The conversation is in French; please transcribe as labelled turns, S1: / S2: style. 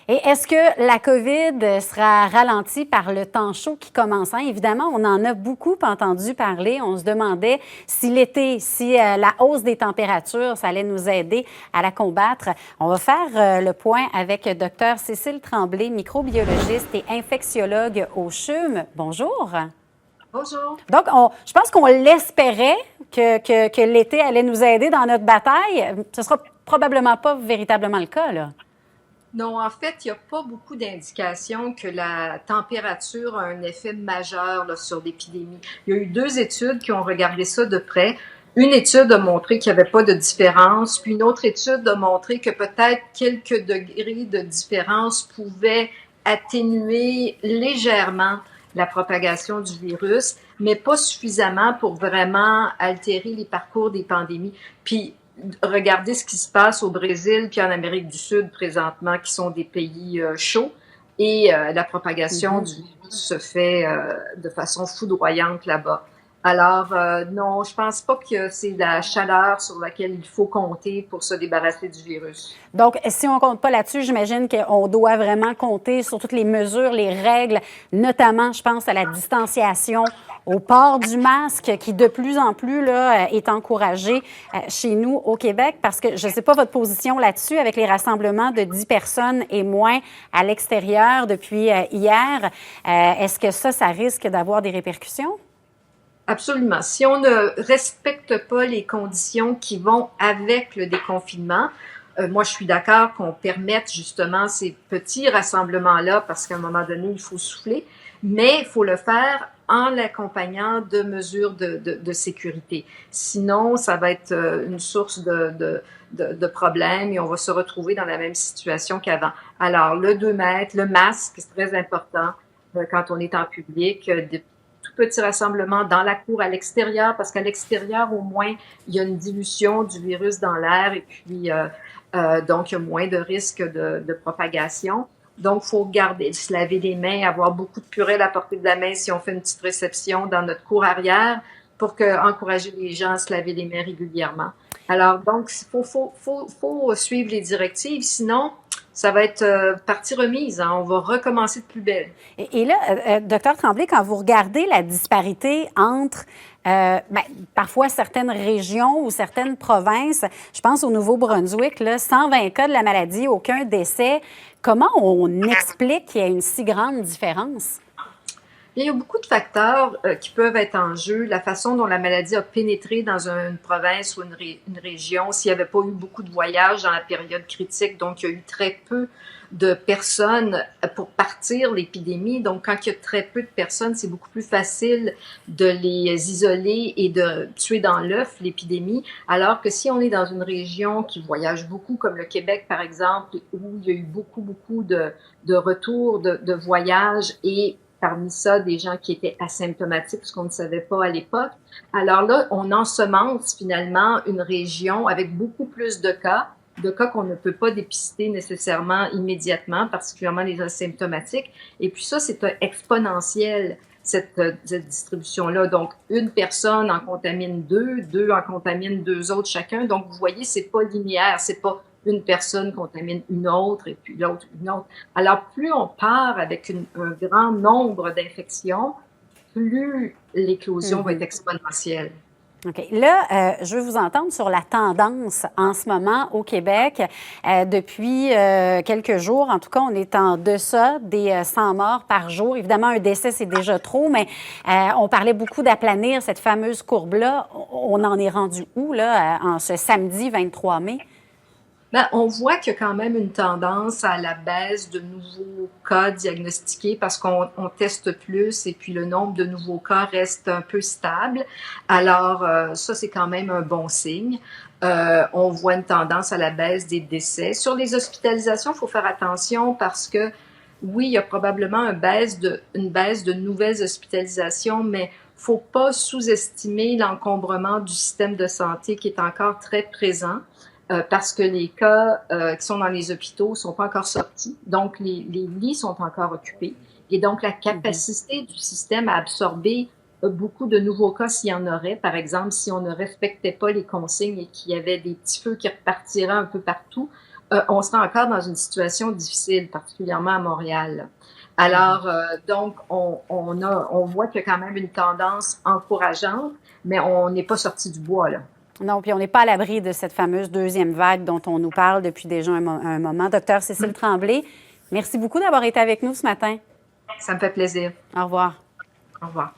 S1: Et est-ce que la COVID sera ralentie par le temps chaud qui commence? Hein? Évidemment, on en a beaucoup entendu parler. On se demandait si l'été, si la hausse des températures, ça allait nous aider à la combattre. On va faire le point avec Dr Cécile Tremblay, microbiologiste et infectiologue au CHUM. Bonjour.
S2: Bonjour.
S1: Donc, je pense qu'on l'espérait que l'été allait nous aider dans notre bataille. Ce sera probablement pas véritablement le cas, là.
S2: Non, en fait, il n'y a pas beaucoup d'indications que la température a un effet majeur là, sur l'épidémie. Il y a eu 2 études qui ont regardé ça de près. Une étude a montré qu'il n'y avait pas de différence, puis une autre étude a montré que peut-être quelques degrés de différence pouvaient atténuer légèrement la propagation du virus, mais pas suffisamment pour vraiment altérer les parcours des pandémies. Puis, regardez ce qui se passe au Brésil puis en Amérique du Sud présentement, qui sont des pays chauds, et la propagation du virus se fait de façon foudroyante là-bas. Alors, non, je pense pas que c'est la chaleur sur laquelle il faut compter pour se débarrasser du virus.
S1: Donc, si on compte pas là-dessus, j'imagine qu'on doit vraiment compter sur toutes les mesures, les règles, notamment, je pense, à la distanciation, au port du masque, qui de plus en plus là, est encouragé chez nous au Québec, parce que je ne sais pas votre position là-dessus avec les rassemblements de 10 personnes et moins à l'extérieur depuis hier. Est-ce que ça risque d'avoir des répercussions?
S2: Absolument. Si on ne respecte pas les conditions qui vont avec le déconfinement, moi je suis d'accord qu'on permette justement ces petits rassemblements-là parce qu'à un moment donné, il faut souffler, mais il faut le faire en l'accompagnant de mesures de sécurité. Sinon, ça va être une source de problèmes et on va se retrouver dans la même situation qu'avant. Alors, le 2 mètres, le masque, c'est très important quand on est en public, tout petit rassemblement dans la cour à l'extérieur, parce qu'à l'extérieur, au moins, il y a une dilution du virus dans l'air et puis donc il y a moins de risques de propagation. Donc, il faut garder, se laver les mains, avoir beaucoup de purée à la portée de la main si on fait une petite réception dans notre cour arrière pour encourager les gens à se laver les mains régulièrement. Alors, donc, faut suivre les directives, sinon, ça va être partie remise, hein. On va recommencer de plus belle.
S1: Et là, docteur Tremblay, quand vous regardez la disparité entre parfois certaines régions ou certaines provinces, je pense au Nouveau-Brunswick, là, 120 cas de la maladie, aucun décès, comment on explique qu'il y a une si grande différence?
S2: Il y a beaucoup de facteurs qui peuvent être en jeu. La façon dont la maladie a pénétré dans une province ou une région, s'il n'y avait pas eu beaucoup de voyages dans la période critique, donc il y a eu très peu de personnes pour partir l'épidémie. Donc, quand il y a très peu de personnes, c'est beaucoup plus facile de les isoler et de tuer dans l'œuf l'épidémie. Alors que si on est dans une région qui voyage beaucoup, comme le Québec, par exemple, où il y a eu beaucoup de retours de voyages et parmi ça, des gens qui étaient asymptomatiques, ce qu'on ne savait pas à l'époque. Alors là, on ensemence finalement une région avec beaucoup plus de cas qu'on ne peut pas dépister nécessairement immédiatement, particulièrement les asymptomatiques. Et puis ça, c'est exponentiel, cette distribution-là. Donc, une personne en contamine deux en contaminent 2 autres chacun. Donc, vous voyez, c'est pas linéaire, c'est pas une personne contamine une autre et puis l'autre une autre. Alors, plus on part avec un grand nombre d'infections, plus l'éclosion va être exponentielle.
S1: OK. Là, je veux vous entendre sur la tendance en ce moment au Québec. Depuis quelques jours, en tout cas, on est en deçà des 100 morts par jour. Évidemment, un décès, c'est déjà trop, mais on parlait beaucoup d'aplanir cette fameuse courbe-là. On en est rendu où, là, en ce samedi 23 mai?
S2: Ben, on voit qu'il y a quand même une tendance à la baisse de nouveaux cas diagnostiqués parce qu'on teste plus et puis le nombre de nouveaux cas reste un peu stable. Alors, ça, c'est quand même un bon signe. On voit une tendance à la baisse des décès. Sur les hospitalisations, il faut faire attention parce que, oui, il y a probablement une baisse de nouvelles hospitalisations, mais faut pas sous-estimer l'encombrement du système de santé qui est encore très présent. Parce que les cas qui sont dans les hôpitaux sont pas encore sortis, donc les lits sont encore occupés, et donc la capacité du système à absorber beaucoup de nouveaux cas s'il y en aurait, par exemple si on ne respectait pas les consignes et qu'il y avait des petits feux qui repartiraient un peu partout, on sera encore dans une situation difficile, particulièrement à Montréal. Alors, donc, on voit qu'il y a quand même une tendance encourageante, mais on n'est pas sorti du bois, là.
S1: Non, puis on n'est pas à l'abri de cette fameuse deuxième vague dont on nous parle depuis déjà un moment. Docteur Cécile Tremblay, merci beaucoup d'avoir été avec nous ce matin.
S2: Ça me fait plaisir.
S1: Au revoir.
S2: Au revoir.